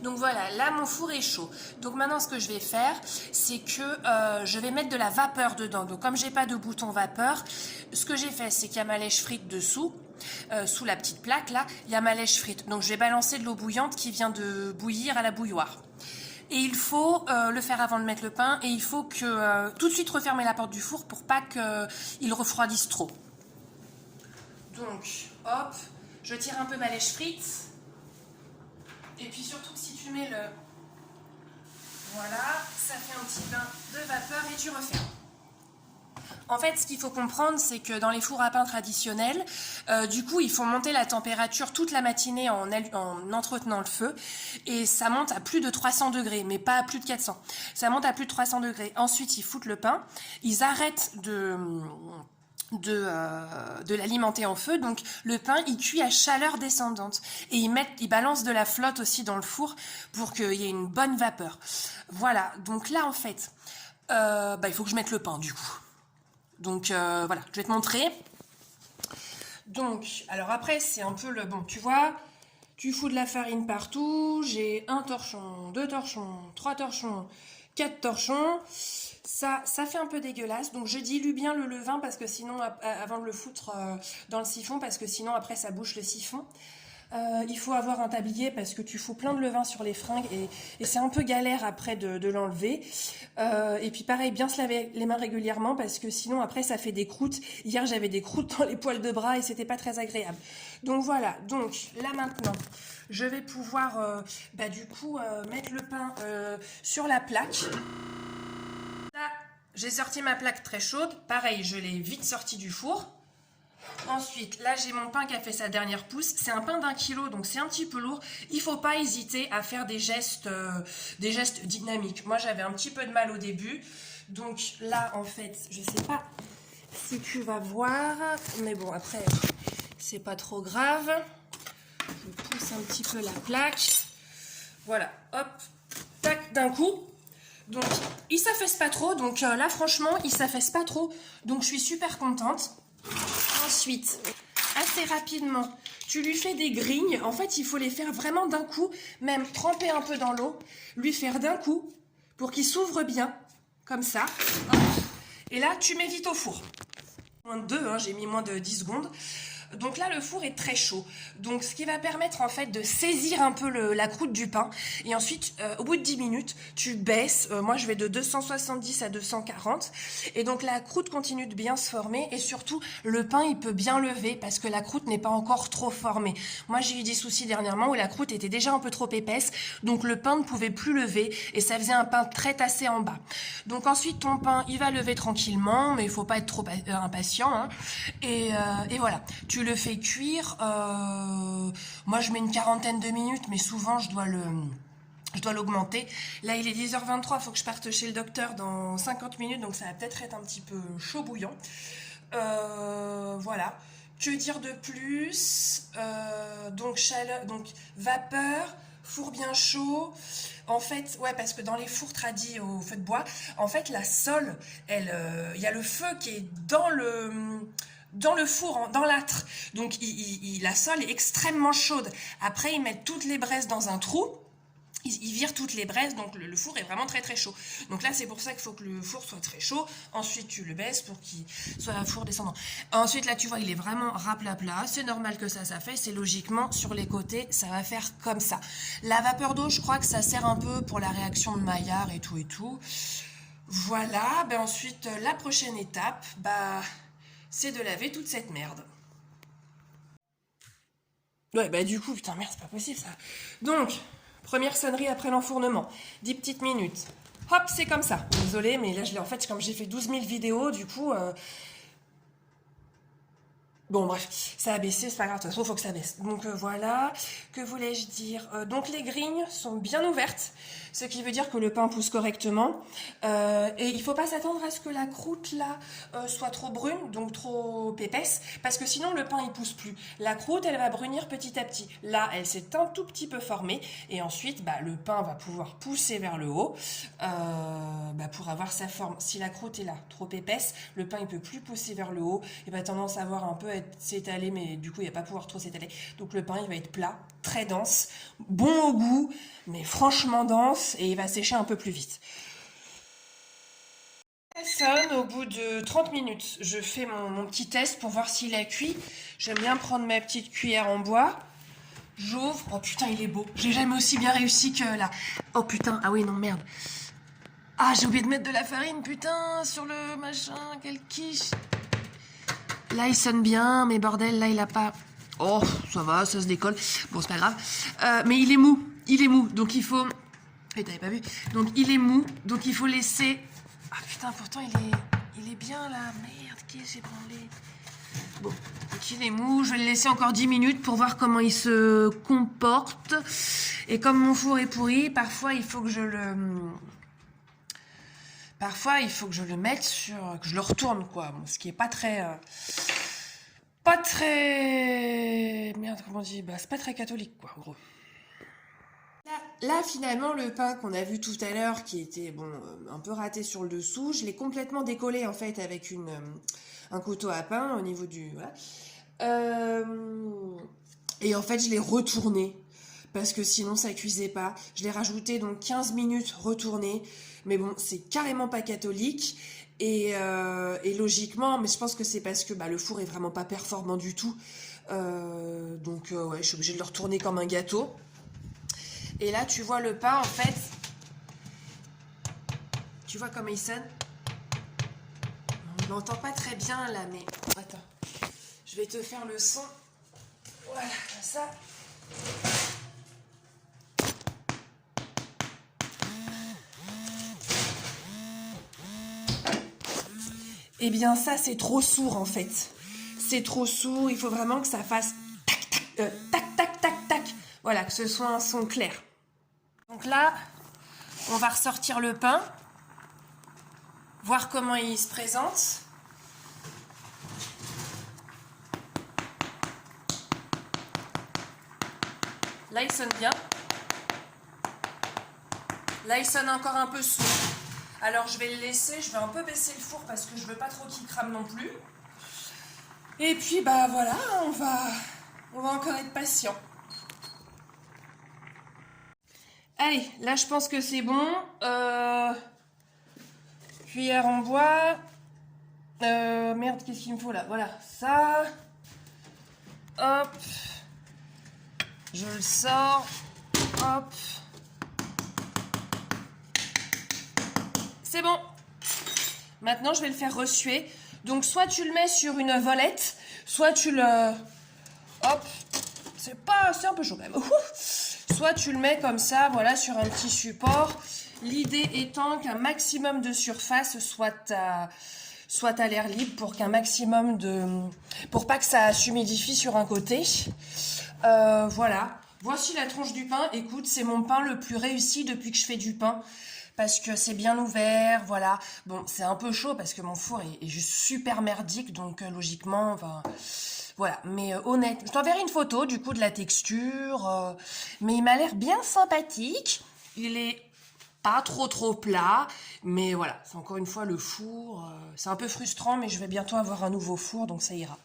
Donc voilà, là mon four est chaud. Donc maintenant ce que je vais faire, c'est que je vais mettre de la vapeur dedans. Donc comme j'ai pas de bouton vapeur, ce que j'ai fait, c'est qu'il y a ma lèche frite dessous. Sous la petite plaque là, il y a ma lèche frite. Donc je vais balancer de l'eau bouillante qui vient de bouillir à la bouilloire. Et il faut le faire avant de mettre le pain, et il faut que tout de suite refermer la porte du four pour pas qu'il refroidisse trop. Donc hop, je tire un peu ma lèche frite. Et puis surtout si tu mets le... Voilà, ça fait un petit bain de vapeur et tu refermes. En fait, ce qu'il faut comprendre, c'est que dans les fours à pain traditionnels, du coup, il faut monter la température toute la matinée en entretenant le feu. Et ça monte à plus de 300 degrés, mais pas à plus de 400. Ça monte à plus de 300 degrés. Ensuite, ils foutent le pain. Ils arrêtent de l'alimenter en feu, donc le pain il cuit à chaleur descendante et ils balancent de la flotte aussi dans le four pour qu'il y ait une bonne vapeur. Voilà, donc là en fait il faut que je mette le pain du coup, donc voilà, je vais te montrer. Donc alors après c'est un peu le bon, tu vois, tu fous de la farine partout, j'ai un torchon, 2 torchons, 3 torchons, 4 torchons. Ça fait un peu dégueulasse, donc je dilue bien le levain parce que sinon, avant de le foutre dans le siphon, parce que sinon après ça bouche le siphon. Il faut avoir un tablier parce que tu fous plein de levain sur les fringues et c'est un peu galère après de l'enlever. Et puis pareil, bien se laver les mains régulièrement parce que sinon après ça fait des croûtes. Hier j'avais des croûtes dans les poils de bras et c'était pas très agréable. Donc voilà, donc là maintenant, je vais pouvoir du coup mettre le pain sur la plaque. Là, j'ai sorti ma plaque très chaude. Pareil, je l'ai vite sortie du four. Ensuite, là, j'ai mon pain qui a fait sa dernière pousse. C'est un pain d'1 kg, donc c'est un petit peu lourd. Il ne faut pas hésiter à faire des gestes dynamiques. Moi, j'avais un petit peu de mal au début. Donc là, en fait, je ne sais pas si tu vas voir. Mais bon, après, c'est pas trop grave. Je pousse un petit peu la plaque. Voilà, hop, tac, d'un coup. Donc, il s'affaisse pas trop. Donc là, franchement, il s'affaisse pas trop. Donc, je suis super contente. Ensuite, assez rapidement, tu lui fais des grignes. En fait, il faut les faire vraiment d'un coup. Même tremper un peu dans l'eau. Lui faire d'un coup pour qu'il s'ouvre bien. Comme ça. Et là, tu mets vite au four. Moins de 2, hein, j'ai mis moins de 10 secondes. Donc là, le four est très chaud. Donc, ce qui va permettre, en fait, de saisir un peu la croûte du pain. Et ensuite, au bout de 10 minutes, tu baisses. Moi, je vais de 270 à 240. Et donc, la croûte continue de bien se former. Et surtout, le pain, il peut bien lever parce que la croûte n'est pas encore trop formée. Moi, j'ai eu des soucis dernièrement où la croûte était déjà un peu trop épaisse. Donc, le pain ne pouvait plus lever. Et ça faisait un pain très tassé en bas. Donc, ensuite, ton pain, il va lever tranquillement. Mais il ne faut pas être trop impatient. Hein. Et voilà. Tu le fais cuire, moi je mets une quarantaine de minutes, mais souvent je dois l'augmenter. Là il est 10h23, il faut que je parte chez le docteur dans 50 minutes, donc ça va peut-être être un petit peu chaud bouillant. Voilà. Que dire de plus, donc chaleur, donc vapeur, four bien chaud. En fait, ouais, parce que dans les fours tradis au feu de bois, en fait la sole, il y a le feu qui est dans le four, dans l'âtre. Donc la sole est extrêmement chaude. Après, ils mettent toutes les braises dans un trou. Ils virent toutes les braises, donc le four est vraiment très très chaud. Donc là, c'est pour ça qu'il faut que le four soit très chaud. Ensuite, tu le baisses pour qu'il soit un four descendant. Ensuite, là, tu vois, il est vraiment raplapla. C'est normal que ça fait. C'est logiquement, sur les côtés, ça va faire comme ça. La vapeur d'eau, je crois que ça sert un peu pour la réaction de Maillard et tout et tout. Voilà. Ensuite, la prochaine étape, c'est de laver toute cette merde. Ouais, du coup, putain, merde, c'est pas possible, ça. Donc, première sonnerie après l'enfournement. 10 petites minutes. Hop, c'est comme ça. Désolée, mais là, en fait, comme j'ai fait 12 000 vidéos, du coup... Bon, bref, ça a baissé, c'est pas grave, de toute façon, il faut que ça baisse. Donc voilà, que voulais-je dire, donc les grignes sont bien ouvertes, ce qui veut dire que le pain pousse correctement. Et il ne faut pas s'attendre à ce que la croûte, là, soit trop brune, donc trop épaisse, parce que sinon, le pain, il pousse plus. La croûte, elle va brunir petit à petit. Là, elle s'est un tout petit peu formée, et ensuite, le pain va pouvoir pousser vers le haut pour avoir sa forme. Si la croûte est là, trop épaisse, le pain, il peut plus pousser vers le haut, et va tendance à avoir un peu s'étaler, mais du coup il va pas pouvoir trop s'étaler. Donc le pain il va être plat, très dense, bon au goût, mais franchement dense, et il va sécher un peu plus vite. Ça, au bout de 30 minutes, je fais mon petit test pour voir s'il a cuit. J'aime bien prendre ma petite cuillère en bois. J'ouvre. Oh putain, il est beau. J'ai jamais aussi bien réussi que là. Oh putain, ah oui, non, merde. Ah, j'ai oublié de mettre de la farine, putain, sur le machin, quelle quiche. Là, il sonne bien, mais bordel, là, il a pas... Oh, ça va, ça se décolle. Bon, c'est pas grave. Mais il est mou, donc il faut... Et t'avais pas vu. Donc, il est mou, donc il faut laisser... Ah putain, pourtant, il est bien, là. Merde, qu'est-ce que j'ai branlé. Bon, donc il est mou, je vais le laisser encore 10 minutes pour voir comment il se comporte. Et comme mon four est pourri, parfois, il faut que je le... Parfois, il faut que je le mette sur... que je le retourne, quoi. Bon, ce qui est pas très... Merde, comment on dit? Bah, c'est pas très catholique, quoi, en gros. Là, finalement, le pain qu'on a vu tout à l'heure, qui était, bon, un peu raté sur le dessous, je l'ai complètement décollé, en fait, avec un couteau à pain, au niveau du... Voilà. Et en fait, je l'ai retourné, parce que sinon, ça cuisait pas. Je l'ai rajouté, donc, 15 minutes retourné. Mais bon, c'est carrément pas catholique. Et logiquement, mais je pense que c'est parce que bah, le four est vraiment pas performant du tout. Donc ouais, je suis obligée de le retourner comme un gâteau. Et là, tu vois le pain, en fait. Tu vois comment il sonne? On l'entend pas très bien là, mais... Attends. Je vais te faire le son. Voilà, comme ça. Eh bien ça c'est trop sourd en fait. C'est trop sourd, il faut vraiment que ça fasse tac tac tac tac tac. Voilà, que ce soit un son clair. Donc là, on va ressortir le pain, voir comment il se présente. Là il sonne bien. Là il sonne encore un peu sourd. Alors je vais le laisser, je vais un peu baisser le four parce que je veux pas trop qu'il crame non plus. Et puis bah voilà, on va encore être patient. Allez, là je pense que c'est bon. Cuillère en bois. Merde, qu'est-ce qu'il me faut là? Voilà, ça. Hop. Je le sors. Hop. C'est bon. Maintenant, je vais le faire ressuer. Donc, soit tu le mets sur une volette, soit tu le... Hop. C'est un peu chaud quand même. Soit tu le mets comme ça, voilà, sur un petit support. L'idée étant qu'un maximum de surface soit à l'air libre pour qu'un maximum de... Pour pas que ça s'humidifie sur un côté. Voilà. Voici la tronche du pain. Écoute, c'est mon pain le plus réussi depuis que je fais du pain. Parce que c'est bien ouvert, voilà. Bon, c'est un peu chaud parce que mon four est juste super merdique, donc logiquement, enfin, voilà. Mais honnête, je t'enverrai une photo du coup de la texture, mais il m'a l'air bien sympathique. Il est pas trop plat, mais voilà. C'est encore une fois le four. C'est un peu frustrant, mais je vais bientôt avoir un nouveau four, donc ça ira.